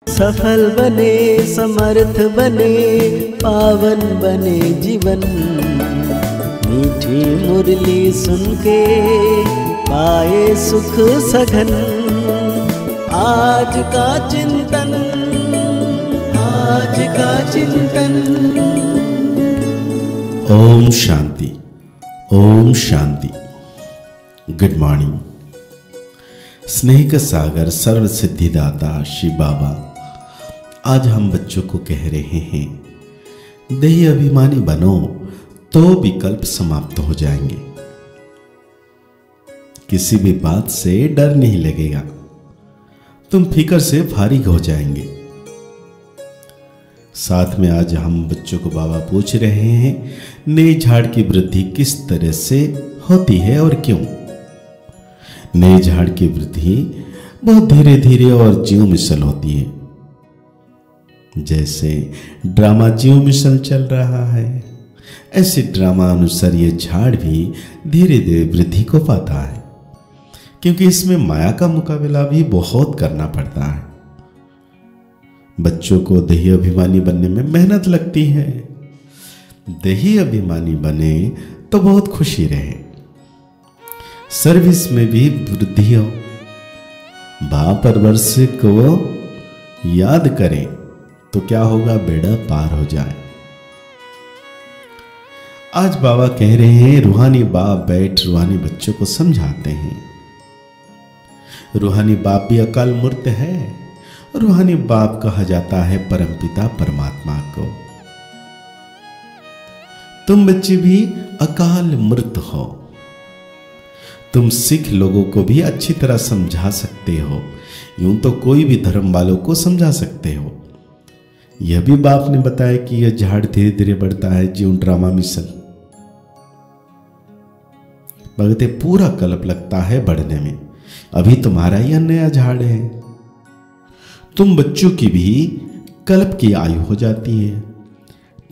सफल बने, समर्थ बने, पावन बने जीवन। मीठी मुरली सुन के पाए सुख सघन। आज का चिंतन, आज का चिंतन। ओम शांति, ओम शांति। Good morning. स्नेह का सागर सर्व सिद्धिदाता शिव बाबा आज हम बच्चों को कह रहे हैं, देही अभिमानी बनो तो विकल्प समाप्त हो जाएंगे। किसी भी बात से डर नहीं लगेगा, तुम फिक्र से फारिग हो जाएंगे। साथ में आज हम बच्चों को बाबा पूछ रहे हैं, नए झाड़ की वृद्धि किस तरह से होती है और क्यों। नए झाड़ की वृद्धि बहुत धीरे धीरे और ज्यों मिसल होती है। जैसे ड्रामा ज्यों मिसल चल रहा है, ऐसे ड्रामा अनुसार ये झाड़ भी धीरे धीरे वृद्धि को पाता है, क्योंकि इसमें माया का मुकाबला भी बहुत करना पड़ता है। बच्चों को देही अभिमानी बनने में मेहनत लगती है। देही अभिमानी बने तो बहुत खुशी रहे, सर्विस में भी वृद्धि हो। बाप और वर्ष को याद करें तो क्या होगा, बेड़ा पार हो जाए। आज बाबा कह रहे हैं, रूहानी बाप बैठ रूहानी बच्चों को समझाते हैं। रूहानी बाप भी अकाल मूर्त है। रूहानी बाप कहा जाता है परमपिता परमात्मा को। तुम बच्चे भी अकाल मूर्त हो। तुम सिख लोगों को भी अच्छी तरह समझा सकते हो, यूं तो कोई भी धर्म वालों को समझा सकते हो। यह भी बाप ने बताया कि यह झाड़ धीरे धीरे बढ़ता है, ज्यों ड्रामा मिसल। भगते पूरा कल्प लगता है बढ़ने में, अभी तुम्हारा यह नया झाड़ है। तुम बच्चों की भी कल्प की आयु हो जाती है।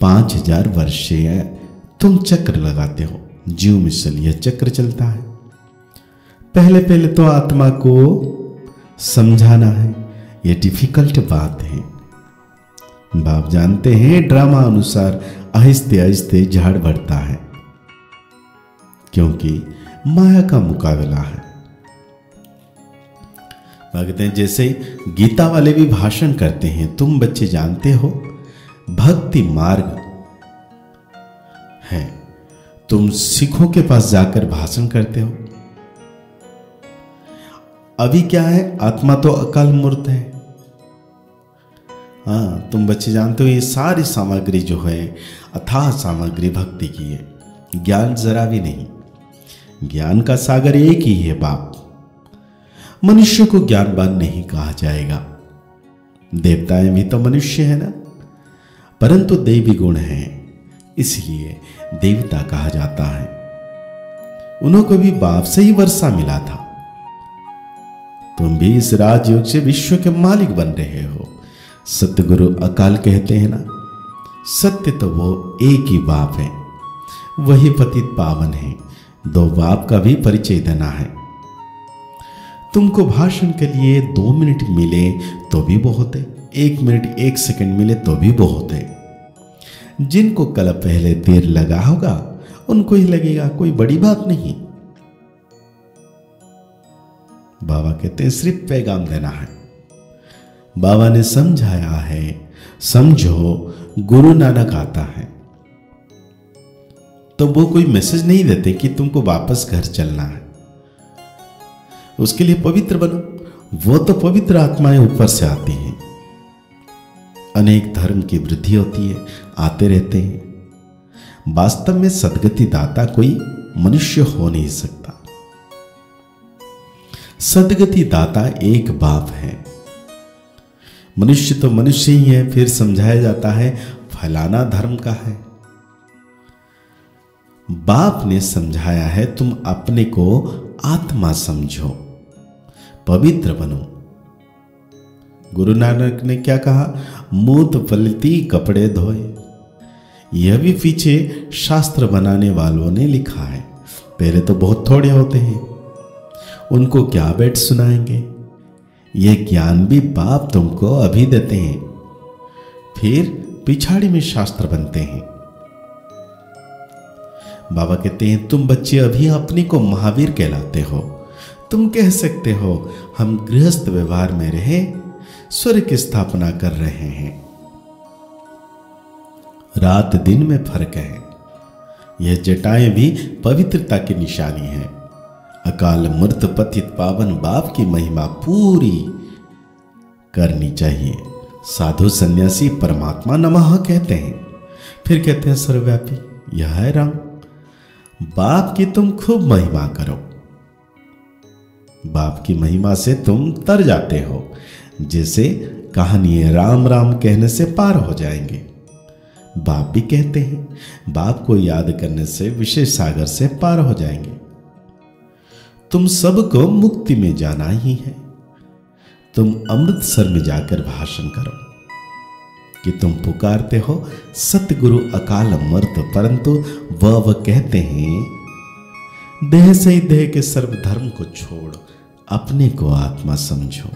5000 वर्ष से तुम चक्र लगाते हो, ज्यों मिसल यह चक्र चलता है। पहले पहले तो आत्मा को समझाना है, यह डिफिकल्ट बात है। बाप जानते हैं ड्रामा अनुसार आहिस्ते आहिस्ते झाड़ बढ़ता है, क्योंकि माया का मुकाबला है। भगते जैसे गीता वाले भी भाषण करते हैं, तुम बच्चे जानते हो भक्ति मार्ग है। तुम सिखों के पास जाकर भाषण करते हो। अभी क्या है, आत्मा तो अकाल मूर्त है। हाँ, तुम बच्चे जानते हो ये सारी सामग्री जो है अथाह सामग्री भक्ति की है, ज्ञान जरा भी नहीं। ज्ञान का सागर एक ही है बाप। मनुष्य को ज्ञानवान नहीं कहा जाएगा। देवताएं भी तो मनुष्य है ना, परंतु देवी गुण है, इसलिए देवता कहा जाता है। उनको भी बाप से ही वर्षा मिला था। तुम भी इस राजयोग से विश्व के मालिक बन रहे हो। सतगुरु अकाल कहते हैं ना, सत्य तो वो एक ही बाप है, वही पतित पावन है। दो बाप का भी परिचय देना है। तुमको भाषण के लिए 2 मिनट मिले तो भी बहुत है, 1 मिनट 1 सेकंड मिले तो भी बहुत है। जिनको कल पहले देर लगा होगा उनको ही लगेगा, कोई बड़ी बात नहीं। बाबा कहते हैं सिर्फ पैगाम देना है। बाबा ने समझाया है, समझो गुरु नानक आता है तो वो कोई मैसेज नहीं देते कि तुमको वापस घर चलना है। उसके लिए पवित्र बनो। वो तो पवित्र आत्माएं ऊपर से आती हैं। अनेक धर्म की वृद्धि होती है, आते रहते हैं। वास्तव में सदगति दाता कोई मनुष्य हो नहीं सकता। सदगति दाता एक बाप है। मनुष्य तो मनुष्य ही है। फिर समझाया जाता है फलाना धर्म का है। बाप ने समझाया है तुम अपने को आत्मा समझो, पवित्र बनो। गुरु नानक ने क्या कहा, मूत पलती कपड़े धोए। यह भी पीछे शास्त्र बनाने वालों ने लिखा है। पहले तो बहुत थोड़े होते हैं, उनको क्या बैठ सुनाएंगे। यह ज्ञान भी बाप तुमको अभी देते हैं, फिर पिछाड़ी में शास्त्र बनते हैं। बाबा कहते हैं तुम बच्चे अभी अपने को महावीर कहलाते हो। तुम कह सकते हो हम गृहस्थ व्यवहार में रहे स्वर्ग की स्थापना कर रहे हैं। रात दिन में फर्क है। यह जटाएं भी पवित्रता की निशानी है। अकाल मृत पतित पावन बाप की महिमा पूरी करनी चाहिए। साधु सन्यासी परमात्मा नमः कहते हैं, फिर कहते हैं सर्वव्यापी यह है राम। बाप की तुम खूब महिमा करो। बाप की महिमा से तुम तर जाते हो। जैसे कहानी राम राम कहने से पार हो जाएंगे। बाप भी कहते हैं बाप को याद करने से विशेष सागर से पार हो जाएंगे। तुम सबको मुक्ति में जाना ही है। तुम अमृतसर में जाकर भाषण करो कि तुम पुकारते हो सतगुरु अकाल अमृत, परंतु वह कहते हैं देह से ही देह के सर्वधर्म को छोड़ अपने को आत्मा समझो।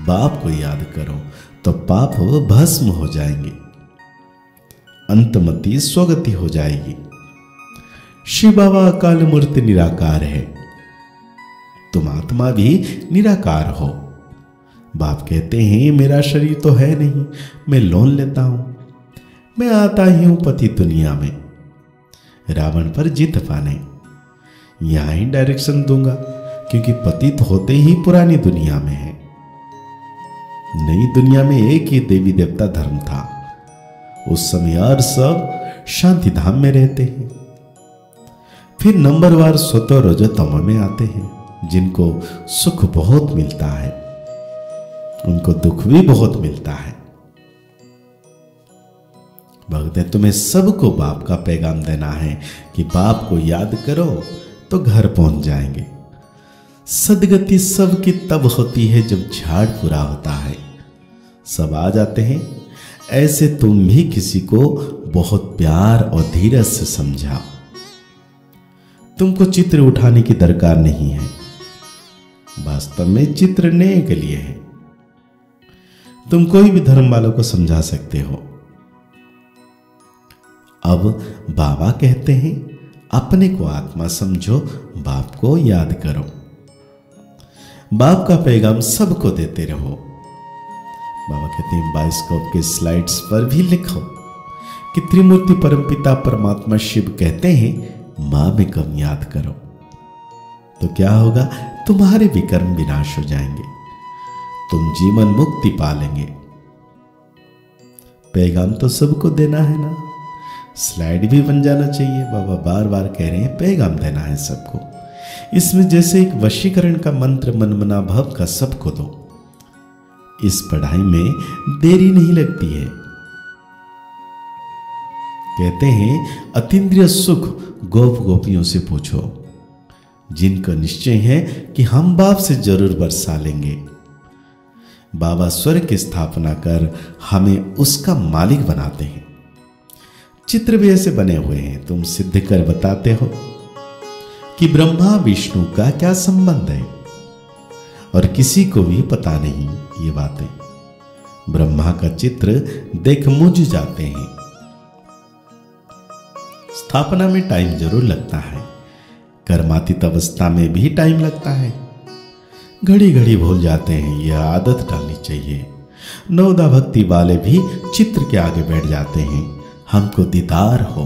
बाप को याद करो तो पाप भस्म हो जाएंगे, अंतमति स्वगति हो जाएगी। शिव बाबा अकाल मूर्ति निराकार है, तुम आत्मा भी निराकार हो। बाप कहते हैं मेरा शरीर तो है नहीं, मैं लोन लेता हूं, मैं आता ही हूं पति दुनिया में रावण पर जीत पाने। यहां ही डायरेक्शन दूंगा क्योंकि पतित होते ही पुरानी दुनिया में है। नई दुनिया में एक ही देवी देवता धर्म था। उस समय और सब शांति धाम में रहते हैं। फिर नंबरवार सतो रजतम में आते हैं। जिनको सुख बहुत मिलता है उनको दुख भी बहुत मिलता है। भक्त तुम्हें सबको बाप का पैगाम देना है कि बाप को याद करो तो घर पहुंच जाएंगे। सदगति सबकी तब होती है जब झाड़ पूरा होता है। सब आ जाते हैं। ऐसे तुम भी किसी को बहुत प्यार और धीरज से समझाओ। तुमको चित्र उठाने की दरकार नहीं है, वास्तव में चित्र लेने के लिए है। तुम कोई भी धर्म वालों को समझा सकते हो। अब बाबा कहते हैं अपने को आत्मा समझो, बाप को याद करो। बाप का पैगाम सबको देते रहो। बाबा कहते हैं बायोस्कोप के स्लाइड्स पर भी लिखो कि त्रिमूर्ति परमपिता परमात्मा शिव कहते हैं मां में कम याद करो तो क्या होगा, तुम्हारे विकर्म विनाश हो जाएंगे, तुम जीवन मुक्ति पालेंगे। पैगाम तो सबको देना है ना, स्लाइड भी बन जाना चाहिए। बाबा बार बार कह रहे हैं पैगाम देना है सबको। इसमें जैसे एक वशीकरण का मंत्र मनमना भव का सबको दो। इस पढ़ाई में देरी नहीं लगती है। कहते हैं अतीन्द्रिय सुख गोप गोपियों से पूछो, जिनका निश्चय है कि हम बाप से जरूर बरसा लेंगे। बाबा स्वर्ग की स्थापना कर हमें उसका मालिक बनाते हैं। चित्र भी ऐसे बने हुए हैं। तुम सिद्ध कर बताते हो कि ब्रह्मा विष्णु का क्या संबंध है, और किसी को भी पता नहीं ये बातें। ब्रह्मा का चित्र देख मुझ जाते हैं। स्थापना में टाइम जरूर लगता है, कर्मातीत अवस्था में भी टाइम लगता है। घड़ी घड़ी भूल जाते हैं, यह आदत डालनी चाहिए। नवदा भक्ति वाले भी चित्र के आगे बैठ जाते हैं, हमको दीदार हो।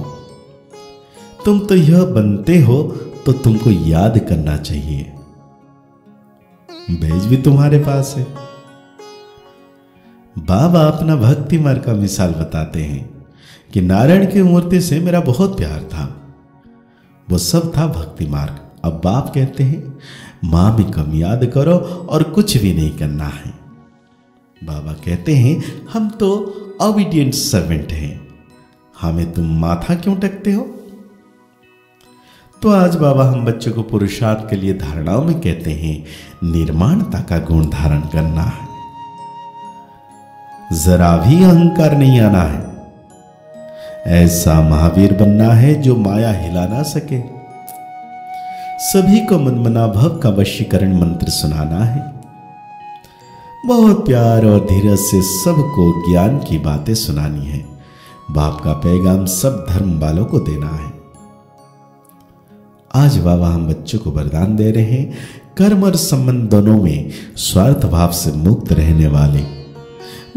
तुम तो यह बनते हो तो तुमको याद करना चाहिए। बैज भी तुम्हारे पास है। बाबा अपना भक्ति मार्ग का मिसाल बताते हैं कि नारायण की मूर्ति से मेरा बहुत प्यार था, वो सब था भक्ति मार्ग। अब बाप कहते हैं मां भी कम याद करो और कुछ भी नहीं करना है। बाबा कहते हैं हम तो ओबीडिएंट सर्वेंट हैं, हमें तुम माथा क्यों टेकते हो। तो आज बाबा हम बच्चों को पुरुषार्थ के लिए धारणाओं में कहते हैं निर्माणता का गुण धारण करना है, जरा भी अहंकार नहीं आना है। ऐसा महावीर बनना है जो माया हिला ना सके। सभी को मनमना भव का वशीकरण मंत्र सुनाना है। बहुत प्यार और धीरज से सबको ज्ञान की बातें सुनानी है। बाप का पैगाम सब धर्म वालों को देना है। आज बाबा हम बच्चों को वरदान दे रहे हैं, कर्म और संबंध दोनों में स्वार्थ भाव से मुक्त रहने वाले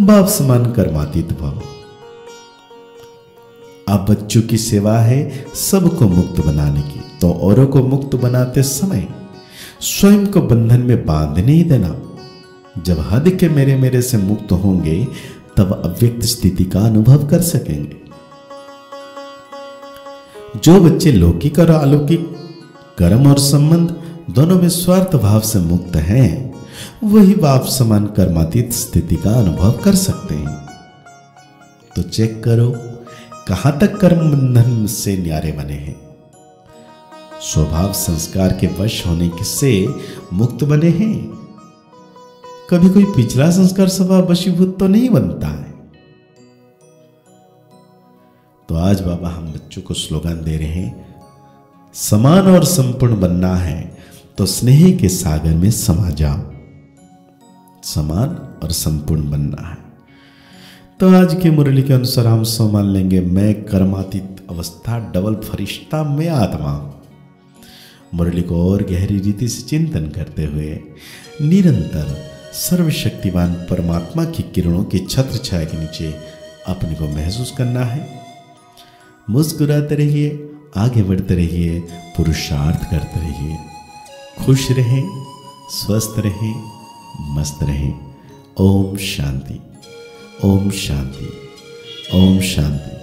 बाप समान कर्मातीत भव। अब बच्चों की सेवा है सबको मुक्त बनाने की, तो औरों को मुक्त बनाते समय स्वयं को बंधन में बांध नहीं देना। जब हद के मेरे से मुक्त होंगे तब अव्यक्त स्थिति का अनुभव कर सकेंगे। जो बच्चे लौकिक और अलौकिक कर्म और संबंध दोनों में स्वार्थ भाव से मुक्त हैं, वही बाप समान कर्मातीत स्थिति का अनुभव कर सकते हैं। तो चेक करो कहां तक कर्म बंधन से न्यारे बने हैं। स्वभाव संस्कार के वश होने से मुक्त बने हैं। कभी कोई पिछला संस्कार स्वभाव वशीभूत तो नहीं बनता है। तो आज बाबा हम बच्चों को स्लोगन दे रहे हैं, समान और संपूर्ण बनना है तो स्नेह के सागर में समा जाओ। समान और संपूर्ण बनना है तो आज की मुरली के अनुसार हम सो मान लेंगे, मैं कर्मातीत अवस्था डबल फरिश्ता में आत्मा। मुरली को और गहरी रीति से चिंतन करते हुए निरंतर सर्वशक्तिमान परमात्मा की किरणों की छत्र छाया के नीचे अपने को महसूस करना है। मुस्कुराते रहिए, आगे बढ़ते रहिए, पुरुषार्थ करते रहिए। खुश रहें, स्वस्थ रहें, मस्त रहें। ओम शांति, ओम शांति, ओम शांति।